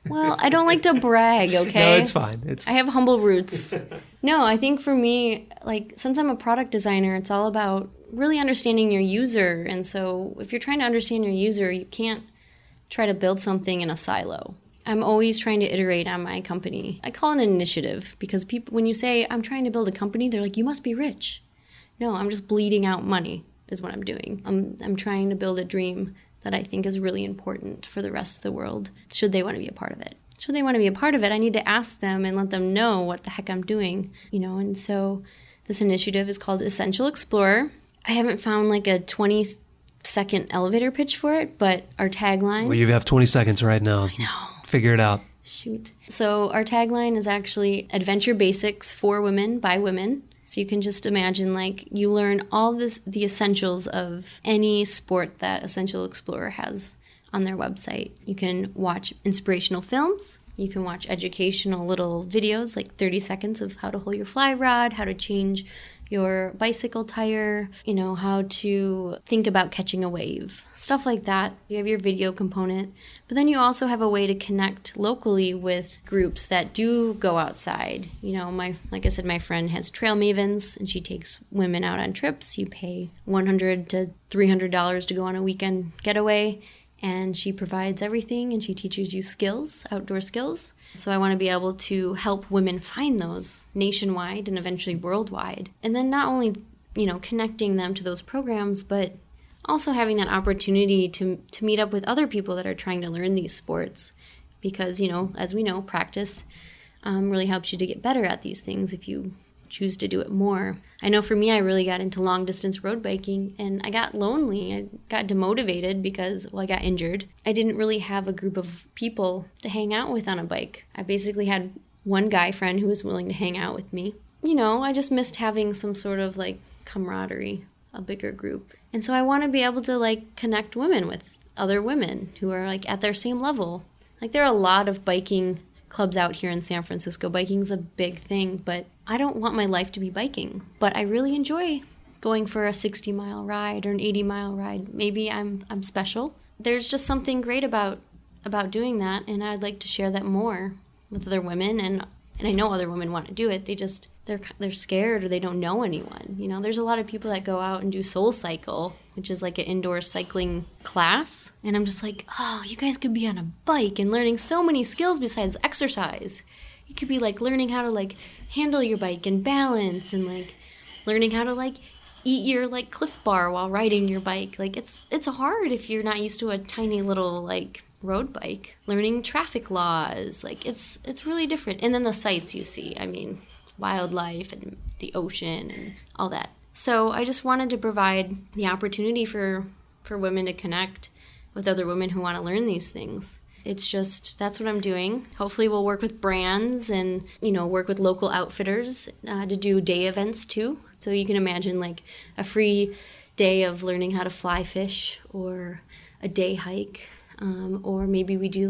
Well, I don't like to brag, okay? No, it's fine. I have humble roots. No, I think for me, like, since I'm a product designer, it's all about really understanding your user. And so if you're trying to understand your user, you can't try to build something in a silo. I'm always trying to iterate on my company. I call it an initiative because people, when you say, I'm trying to build a company, they're like, you must be rich. No, I'm just bleeding out money is what I'm doing. I'm trying to build a dream that I think is really important for the rest of the world, should they want to be a part of it. Should they want to be a part of it, I need to ask them and let them know what the heck I'm doing, and so this initiative is called Essential Explorer. I haven't found like a 20-second elevator pitch for it, but our tagline... Well, you have 20 seconds right now. I know. Figure it out. Shoot. So our tagline is actually Adventure Basics for Women by Women. So you can just imagine, like, you learn all the essentials of any sport that Essential Explorer has on their website. You can watch inspirational films. You can watch educational little videos, like 30 seconds of how to hold your fly rod, how to change your bicycle tire, how to think about catching a wave, stuff like that. You have your video component, but then you also have a way to connect locally with groups that do go outside. Like I said, my friend has Trail Mavens, and she takes women out on trips. You pay $100 to $300 to go on a weekend getaway, and she provides everything, and she teaches you skills, outdoor skills. So I want to be able to help women find those nationwide and eventually worldwide. And then not only, connecting them to those programs, but also having that opportunity to meet up with other people that are trying to learn these sports. Because, as we know, practice really helps you to get better at these things if you choose to do it more. I know for me, I really got into long distance road biking, and I got lonely. I got demotivated because, I got injured. I didn't really have a group of people to hang out with on a bike. I basically had one guy friend who was willing to hang out with me. I just missed having some sort of camaraderie, a bigger group. And so I want to be able to connect women with other women who are at their same level. There are a lot of biking clubs out here in San Francisco. Biking's a big thing, but I don't want my life to be biking. But I really enjoy going for a 60-mile ride or an 80-mile ride. Maybe I'm special. There's just something great about doing that, and I'd like to share that more with other women. And I know other women want to do it. They're scared, or they don't know anyone. There's a lot of people that go out and do Soul Cycle, which is an indoor cycling class. And I'm just oh, you guys could be on a bike and learning so many skills besides exercise. You could be learning how to handle your bike and balance, and learning how to eat your Cliff Bar while riding your bike. It's hard if you're not used to a tiny little road bike. Learning traffic laws, it's really different. And then the sights you see, wildlife and the ocean and all that. So I just wanted to provide the opportunity for women to connect with other women who want to learn these things. That's what I'm doing. Hopefully we'll work with brands and, work with local outfitters to do day events too. So you can imagine a free day of learning how to fly fish, or a day hike, or maybe we do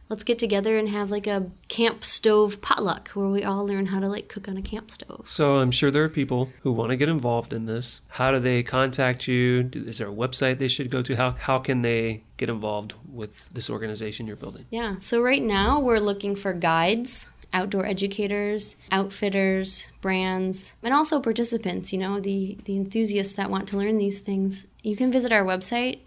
let's get together and have a camp stove potluck where we all learn how to cook on a camp stove. So I'm sure there are people who want to get involved in this. How do they contact you? Is there a website they should go to? How can they get involved with this organization you're building? Yeah, so right now we're looking for guides, outdoor educators, outfitters, brands, and also participants, the enthusiasts that want to learn these things. You can visit our website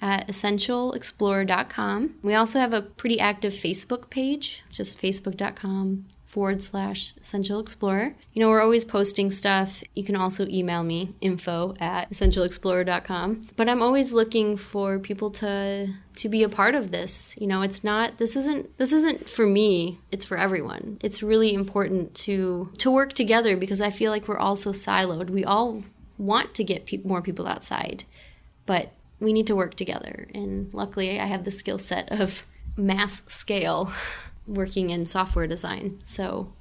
at essentialexplorer.com. We also have a pretty active Facebook page, just facebook.com/Essential Explorer. We're always posting stuff. You can also email me, info@essentialexplorer.com. But I'm always looking for people to be a part of this. This isn't for me, it's for everyone. It's really important to work together, because I feel like we're all so siloed. We all want to get more people outside, but we need to work together. And luckily I have the skill set of mass scale working in software design. So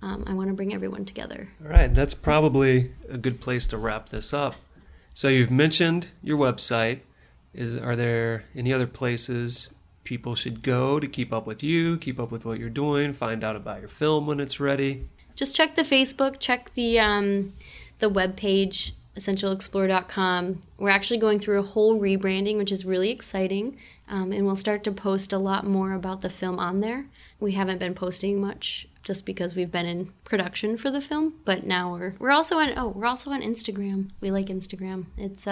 I want to bring everyone together. All right. That's probably a good place to wrap this up. So you've mentioned your website. Are there any other places people should go to keep up with you, keep up with what you're doing, find out about your film when it's ready? Just check the Facebook, check the webpage, essentialexplorer.com. We're actually going through a whole rebranding, which is really exciting, and we'll start to post a lot more about the film on there. We haven't been posting much just because we've been in production for the film, but now we're also on Instagram. We like Instagram. It's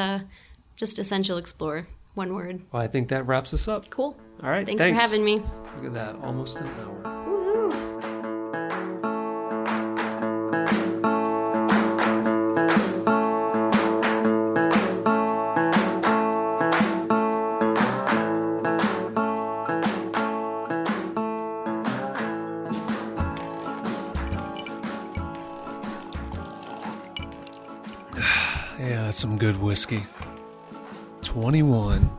just Essential Explorer, one word. Well, I think that wraps us up. Cool. All right. Thanks for having me. Look at that, almost an hour. Yeah, that's some good whiskey. 21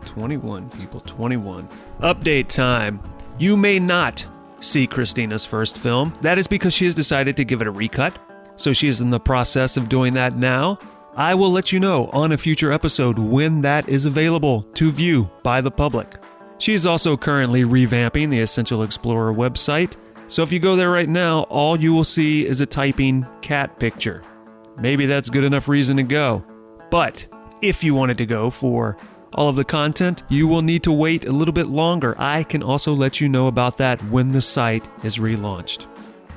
people, 21. Update time. You may not see Kristina's first film. That is because she has decided to give it a recut. So she is in the process of doing that now. I will let you know on a future episode when that is available to view by the public. She is also currently revamping the Essential Explorer website. So if you go there right now, all you will see is a typing cat picture. Maybe that's good enough reason to go. But if you wanted to go for all of the content, you will need to wait a little bit longer. I can also let you know about that when the site is relaunched.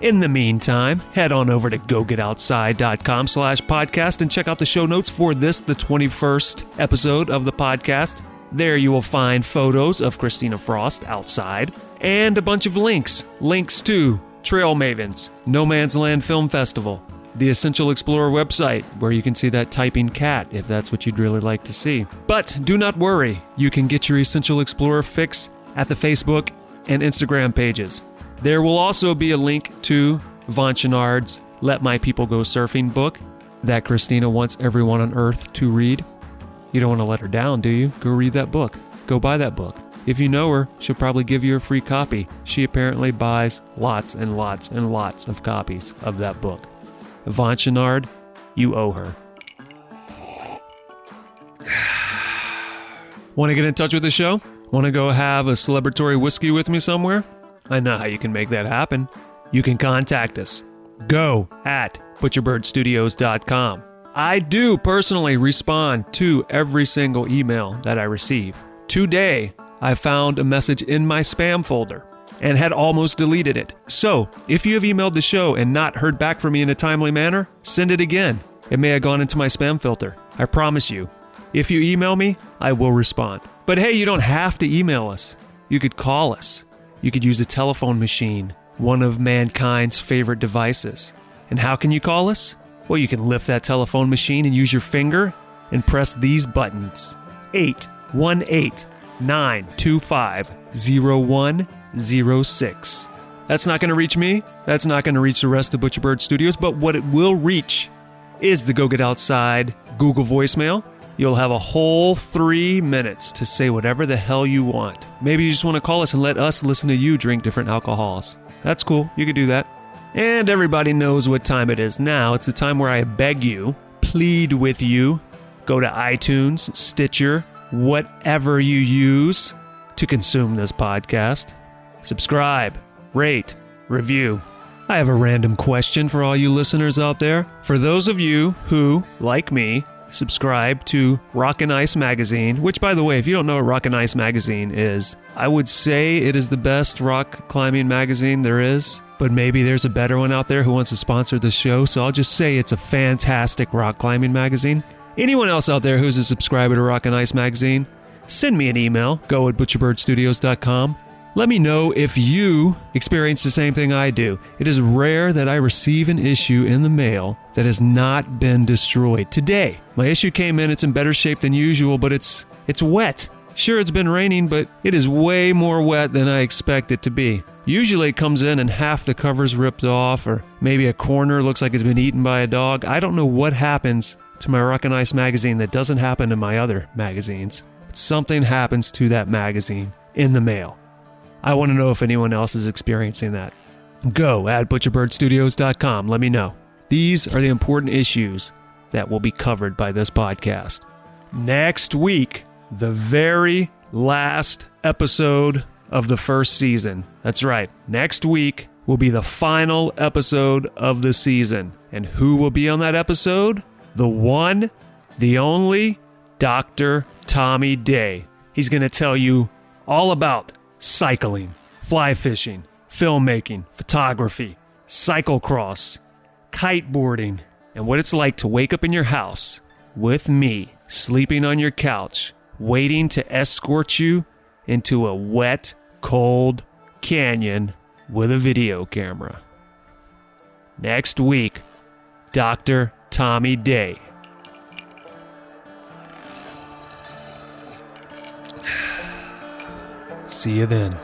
In the meantime, head on over to gogetoutside.com/podcast and check out the show notes for this, the 21st episode of the podcast. There you will find photos of Kristina Frost outside and a bunch of links. Links to Trail Mavens, No Man's Land Film Festival, the Essential Explorer website, where you can see that typing cat if that's what you'd really like to see. But do not worry, you can get your Essential Explorer fix at the Facebook and Instagram pages. There will also be a link to Vanchinard's Let My People Go Surfing book that Kristina wants everyone on earth to read. You don't want to let her down, do you? Go read that book. Go buy that book. If you know her, she'll probably give you a free copy. She apparently buys lots and lots and lots of copies of that book. Yvonne Chenard, you owe her. Want to get in touch with the show? Want to go have a celebratory whiskey with me somewhere? I know how you can make that happen. You can contact us. Go at butcherbirdstudios.com. I do personally respond to every single email that I receive. Today, I found a message in my spam folder and had almost deleted it. So, if you have emailed the show and not heard back from me in a timely manner, send it again. It may have gone into my spam filter. I promise you. If you email me, I will respond. But hey, you don't have to email us. You could call us. You could use a telephone machine, one of mankind's favorite devices. And how can you call us? Well, you can lift that telephone machine and use your finger and press these buttons. 818-925-0106. That's not going to reach me. That's not going to reach the rest of Butcherbird Studios. But what it will reach is the Go Get Outside Google voicemail. You'll have a whole 3 minutes to say whatever the hell you want. Maybe you just want to call us and let us listen to you drink different alcohols. That's cool. You could do that. And everybody knows what time it is now. It's the time where I beg you, plead with you, go to iTunes, Stitcher, whatever you use to consume this podcast. Subscribe, rate, review. I have a random question for all you listeners out there. For those of you who, like me, subscribe to Rock and Ice Magazine, which, by the way, if you don't know what Rock and Ice Magazine is, I would say it is the best rock climbing magazine there is, but maybe there's a better one out there who wants to sponsor the show, so I'll just say it's a fantastic rock climbing magazine. Anyone else out there who's a subscriber to Rock and Ice Magazine, send me an email, go@butcherbirdstudios.com. Let me know if you experience the same thing I do. It is rare that I receive an issue in the mail that has not been destroyed. Today, my issue came in. It's in better shape than usual, but it's wet. Sure, it's been raining, but it is way more wet than I expect it to be. Usually it comes in and half the cover's ripped off, or maybe a corner looks like it's been eaten by a dog. I don't know what happens to my Rock and Ice magazine that doesn't happen to my other magazines. But something happens to that magazine in the mail. I want to know if anyone else is experiencing that. Go at butcherbirdstudios.com. Let me know. These are the important issues that will be covered by this podcast. Next week, the very last episode of the first season. That's right. Next week will be the final episode of the season. And who will be on that episode? The one, the only, Dr. Tommy Day. He's going to tell you all about cycling, fly fishing, filmmaking, photography, cyclocross, kiteboarding, and what it's like to wake up in your house with me sleeping on your couch, waiting to escort you into a wet, cold canyon with a video camera. Next week, Dr. Tommy Day. See you then.